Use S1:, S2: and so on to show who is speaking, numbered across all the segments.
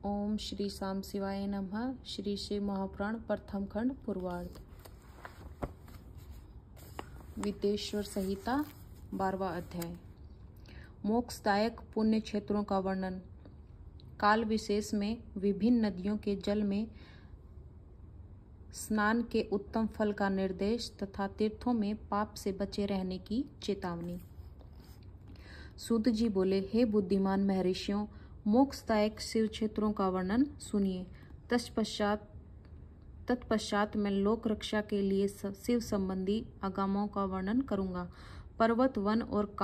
S1: ओम श्री साम शिवाय नमः। श्री शिव महापुराण प्रथम खंड पूर्वार्ध। विदेश्वर संहिता 12वां अध्याय। मोक्षदायक पुण्य क्षेत्रों का वर्णन। काल विशेष में विभिन्न नदियों के जल में स्नान के उत्तम फल का निर्देश तथा तीर्थों में पाप से बचे रहने की चेतावनी। सूत जी बोले, हे बुद्धिमान महर्षियों, मोक्षदायक शिव क्षेत्रों का वर्णन सुनिए। तत्पश्चात मैं लोक रक्षा के लिए शिव संबंधी आगमों का वर्णन करूंगा। पर्वत, वन और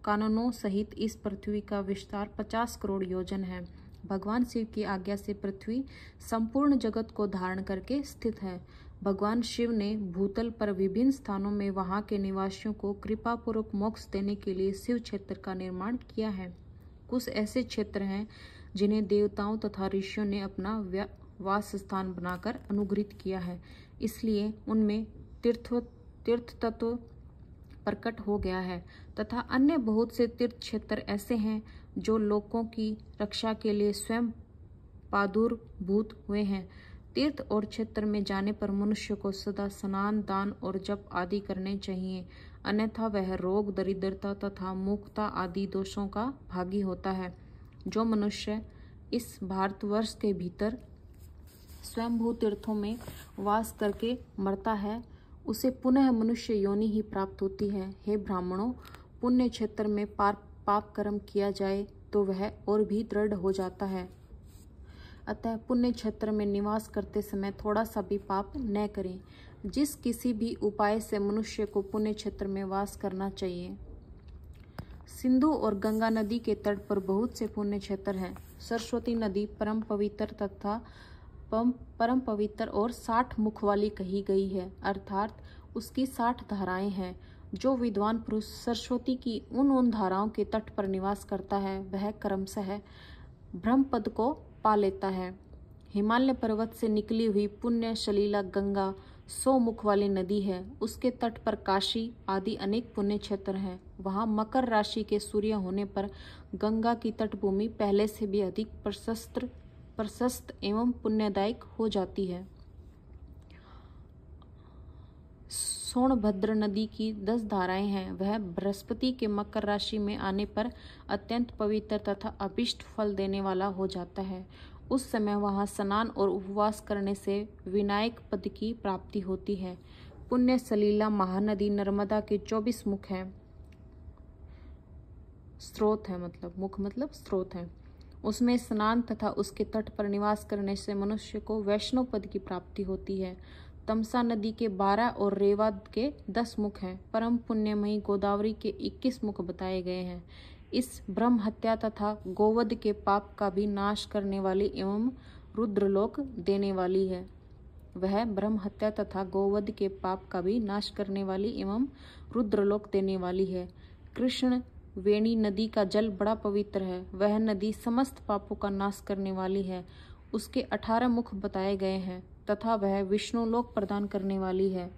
S1: काननों सहित इस पृथ्वी का विस्तार 50 करोड़ योजन है। भगवान शिव की आज्ञा से पृथ्वी संपूर्ण जगत को धारण करके स्थित है। भगवान शिव ने भूतल पर विभिन्न स्थानों में वहां के निवासियों को कृपापूर्वक मोक्ष देने के लिए शिव क्षेत्र का निर्माण किया है। कुछ ऐसे क्षेत्र हैं जिन्हें देवताओं तथा ऋषियों ने अपना वास स्थान बनाकर अनुग्रहित किया है, इसलिए उनमें तीर्थ तत्व प्रकट हो गया है। तथा अन्य बहुत से तीर्थ क्षेत्र ऐसे हैं जो लोगों की रक्षा के लिए स्वयं प्रादुर्भूत हुए हैं। तीर्थ और क्षेत्र में जाने पर मनुष्य को सदा स्नान, दान और जप आदि करने चाहिए, अन्यथा वह रोग, दरिद्रता तथा मूर्खता आदि दोषों का भागी होता है। जो मनुष्य इस भारतवर्ष के भीतर स्वयंभू तीर्थों में वास करके मरता है, उसे पुनः मनुष्य योनि ही प्राप्त होती है। हे ब्राह्मणों, पुण्य क्षेत्र में पाप कर्म किया जाए तो वह और भी दृढ़ हो जाता है। अतः पुण्य क्षेत्र में निवास करते समय थोड़ा सा भी पाप न करें। जिस किसी भी उपाय से मनुष्य को पुण्य क्षेत्र में वास करना चाहिए। सिंधु और गंगा नदी के तट पर बहुत से पुण्य क्षेत्र हैं। सरस्वती नदी परम पवित्र और 60 मुख वाली कही गई है, अर्थात उसकी 60 धाराएं हैं। जो विद्वान पुरुष सरस्वती की उन धाराओं के तट पर निवास करता है, वह क्रमशः ब्रह्म पद को पा लेता है। हिमालय पर्वत से निकली हुई पुण्य सलीला गंगा 100 मुख वाली नदी है। उसके तट पर काशी आदि अनेक पुण्य क्षेत्र हैं। वहां मकर राशि के सूर्य होने पर गंगा की तटभूमि पहले से भी अधिक प्रशस्त एवं पुण्यदायक हो जाती है। सोनभद्र नदी की 10 धाराएं हैं। वह बृहस्पति के मकर राशि में आने पर अत्यंत पवित्र तथा अभिष्ट फल देने वाला हो जाता है। उस समय वहां स्नान और उपवास करने से विनायक पद की प्राप्ति होती है। पुण्य सलीला महानदी नर्मदा के 24 मुख हैं। स्रोत है मुख मतलब स्रोत है। उसमें स्नान तथा उसके तट पर निवास करने से मनुष्य को वैष्णव पद की प्राप्ति होती है। तमसा नदी के 12 और रेवा के 10 मुख हैं। परम पुण्यमयी गोदावरी के 21 मुख बताए गए हैं। इस ब्रह्म हत्या तथा गोवध के पाप का भी नाश करने वाली एवं रुद्रलोक देने वाली है। वह ब्रह्म हत्या तथा गोवध के पाप का भी नाश करने वाली एवं रुद्रलोक देने वाली है। कृष्ण वेणी नदी का जल बड़ा पवित्र है। वह नदी समस्त पापों का नाश करने वाली है। उसके 18 मुख बताए गए हैं तथा वह विष्णु लोक प्रदान करने वाली है।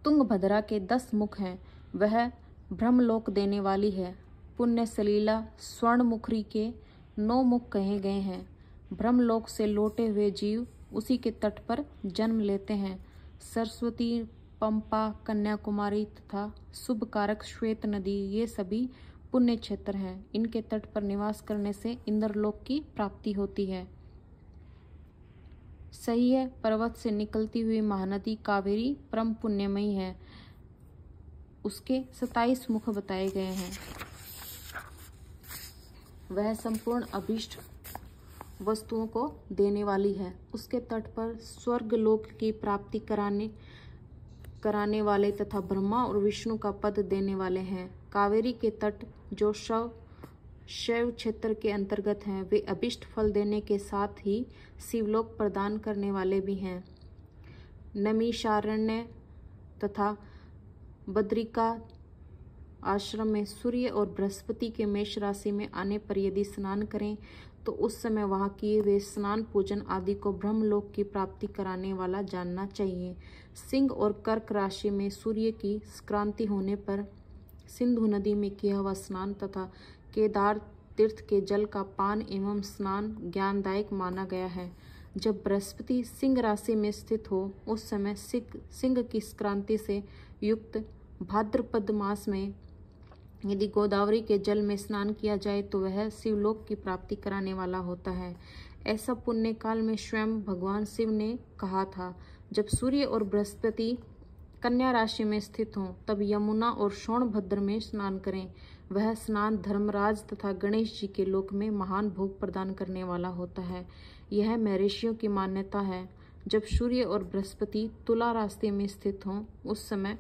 S1: तुंगभद्रा के 10 मुख हैं। वह ब्रह्मलोक देने वाली है। पुण्य सलीला स्वर्णमुखरी के 9 मुख कहे गए हैं। ब्रह्मलोक से लौटे हुए जीव उसी के तट पर जन्म लेते हैं। सरस्वती, पंपा, कन्याकुमारी तथा शुभकारक श्वेत नदी, ये सभी पुण्य क्षेत्र हैं। इनके तट पर निवास करने से इंद्रलोक की प्राप्ति होती है। सही है, पर्वत से निकलती हुई महानदी कावेरी परम पुण्यमयी है। उसके 27 मुख बताए गए हैं। वह संपूर्ण अभीष्ट वस्तुओं को देने वाली है। उसके तट पर स्वर्गलोक की प्राप्ति कराने वाले तथा ब्रह्मा और विष्णु का पद देने वाले हैं। कावेरी के तट जो शैव क्षेत्र के अंतर्गत हैं, वे अभिष्ट फल देने के साथ ही शिवलोक प्रदान करने वाले भी हैं। नैमिषारण्य तथा बद्रिका आश्रम में सूर्य और बृहस्पति के मेष राशि में आने पर यदि स्नान करें तो उस समय वहां किए हुए स्नान पूजन आदि को ब्रह्मलोक की प्राप्ति कराने वाला जानना चाहिए। सिंह और कर्क राशि में सूर्य की संक्रांति होने पर सिंधु नदी में किया हुआ स्नान तथा केदार तीर्थ के जल का पान एवं स्नान ज्ञानदायक माना गया है। जब बृहस्पति सिंह राशि में स्थित हो उस समय सिंह की संक्रांति से युक्त भाद्रपद मास में यदि गोदावरी के जल में स्नान किया जाए तो वह शिवलोक की प्राप्ति कराने वाला होता है। ऐसा पुण्य काल में स्वयं भगवान शिव ने कहा था। जब सूर्य और बृहस्पति कन्या राशि में स्थित हों तब यमुना और सोनभद्र में स्नान करें। वह स्नान धर्मराज तथा गणेश जी के लोक में महान भोग प्रदान करने वाला होता है। यह महर्षियों की मान्यता है। जब सूर्य और बृहस्पति तुला राशि में स्थित हों उस समय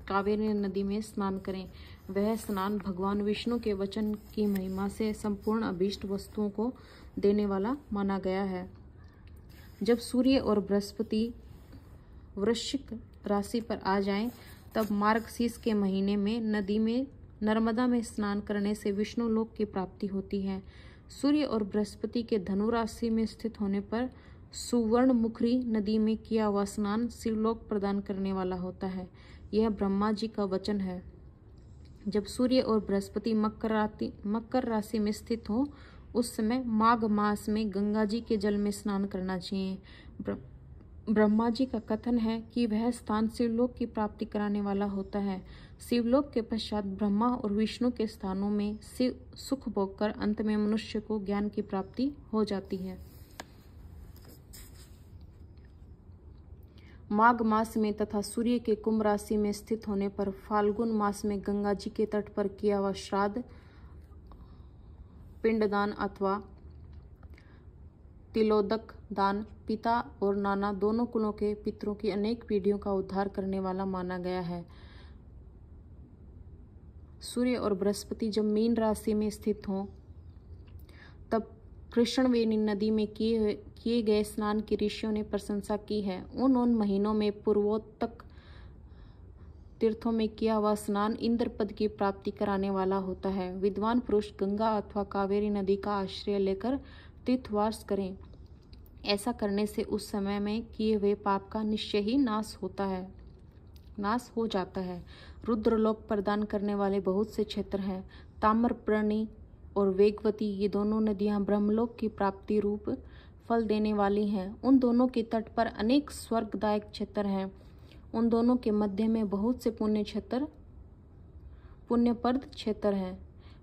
S1: कावेरी नदी में स्नान करें। वह स्नान भगवान विष्णु के वचन की महिमा से संपूर्ण अभीष्ट वस्तुओं को देने वाला माना गया है। जब सूर्य और बृहस्पति वृश्चिक राशि पर आ जाएं तब मार्गशीर्ष के महीने में नदी में नर्मदा में स्नान करने से विष्णु लोक की प्राप्ति होती है। सूर्य और बृहस्पति के धनु राशि में स्थित होने पर सुवर्णमुखी नदी में किया हुआ स्नान शिवलोक प्रदान करने वाला होता है। यह ब्रह्मा जी का वचन है। जब सूर्य और बृहस्पति मकर राशि में स्थित हो उस समय माघ मास में गंगा जी के जल में स्नान करना चाहिए। ब्रह्मा जी का कथन है कि वह स्थान शिवलोक की प्राप्ति कराने वाला होता है। शिवलोक के पश्चात ब्रह्मा और विष्णु के स्थानों में शिव सुख भोग कर अंत में मनुष्य को ज्ञान की प्राप्ति हो जाती है। माघ मास में तथा सूर्य के कुंभ राशि में स्थित होने पर फाल्गुन मास में गंगा जी के तट पर किया हुआ श्राद्ध, पिंडदान अथवा तिलोदक दान पिता और नाना दोनों कुलों के पितरों की अनेक पीढ़ियों का उद्धार करने वाला माना गया है। सूर्य और बृहस्पति जब मीन राशि में स्थित हों तब कृष्णवेणी नदी में किए गए स्नान की ऋषियों ने प्रशंसा की है। उन महीनों में पूर्वोत्तक तीर्थों में किया हुआ स्नान इंद्र पद की प्राप्ति कराने वाला होता है। विद्वान पुरुष गंगा अथवा कावेरी नदी का आश्रय लेकर तीर्थवास करें। ऐसा करने से उस समय में किए हुए पाप का निश्चय ही नाश हो जाता है। रुद्रलोक प्रदान करने वाले बहुत से क्षेत्र हैं। ताम्रपर्णी और वेगवती ये दोनों नदियां ब्रह्मलोक की प्राप्ति रूप फल देने वाली हैं। उन दोनों के तट पर अनेक स्वर्गदायक क्षेत्र हैं। उन दोनों के मध्य में बहुत से पुण्यप्रद क्षेत्र हैं।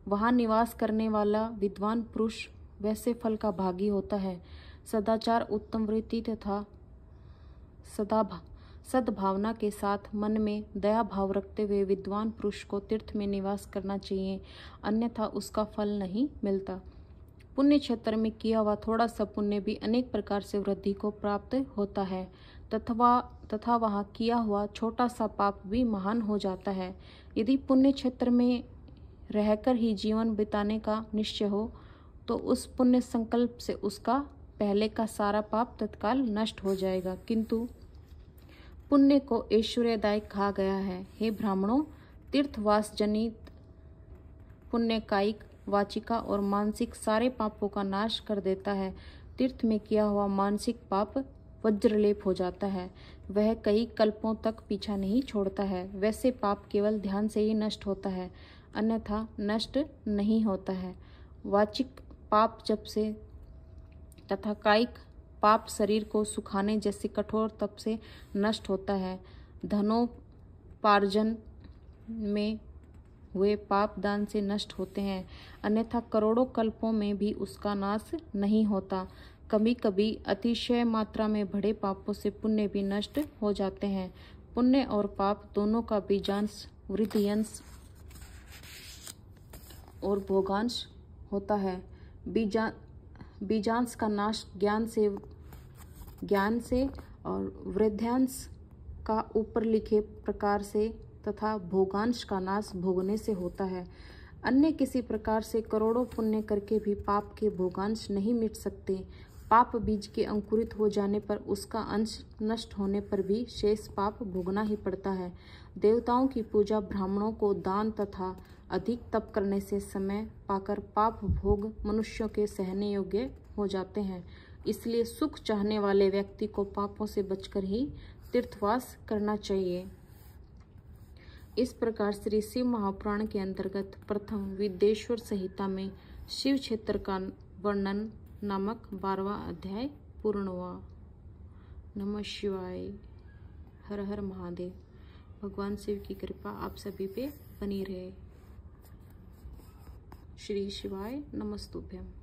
S1: वहां निवास करने वाला विद्वान पुरुष वैसे फल का भागी होता है। सदाचार, उत्तम वृत्ति तथा सद्भावना के साथ मन में दया भाव रखते हुए विद्वान पुरुष को तीर्थ में निवास करना चाहिए, अन्यथा उसका फल नहीं मिलता। पुण्य क्षेत्र में किया हुआ थोड़ा सा पुण्य भी अनेक प्रकार से वृद्धि को प्राप्त होता है तथा वहाँ किया हुआ छोटा सा पाप भी महान हो जाता है। यदि पुण्य क्षेत्र में रहकर ही जीवन बिताने का निश्चय हो तो उस पुण्य संकल्प से उसका पहले का सारा पाप तत्काल नष्ट हो जाएगा। किंतु पुण्य को ऐश्वर्यदायक कहा गया है। हे ब्राह्मणों, तीर्थवास जनित पुण्य कायिक, वाचिका और मानसिक सारे पापों का नाश कर देता है। तीर्थ में किया हुआ मानसिक पाप वज्रलेप हो जाता है। वह कई कल्पों तक पीछा नहीं छोड़ता है। वैसे पाप केवल ध्यान से ही नष्ट होता है, अन्यथा नष्ट नहीं होता है। वाचिक पाप जब से तथा कायिक पाप शरीर को सुखाने जैसे कठोर तप से नष्ट होता है। धनोपार्जन में हुए पाप दान से नष्ट होते हैं, अन्यथा करोड़ों कल्पों में भी उसका नाश नहीं होता। कभी कभी अतिशय मात्रा में बड़े पापों से पुण्य भी नष्ट हो जाते हैं। पुण्य और पाप दोनों का बीजांश, वृद्धियंश और भोगांश होता है। बीजांश का नाश ज्ञान से और वृद्ध्यांश का ऊपर लिखे प्रकार से तथा भोगांश का नाश भोगने से होता है। अन्य किसी प्रकार से करोड़ों पुण्य करके भी पाप के भोगांश नहीं मिट सकते। पाप बीज के अंकुरित हो जाने पर उसका अंश नष्ट होने पर भी शेष पाप भोगना ही पड़ता है। देवताओं की पूजा, ब्राह्मणों को दान तथा अधिक तप करने से समय पाकर पाप भोग मनुष्यों के सहने योग्य हो जाते हैं। इसलिए सुख चाहने वाले व्यक्ति को पापों से बचकर ही तीर्थवास करना चाहिए। इस प्रकार श्री शिव महापुराण के अंतर्गत प्रथम विद्येश्वर संहिता में शिव क्षेत्र का वर्णन नामक 12वां अध्याय पूर्ण हुआ। नमः शिवाय। हर हर महादेव। भगवान शिव की कृपा आप सभी पे बनी रहे। श्री शिवाय नमस्तुभ्यम।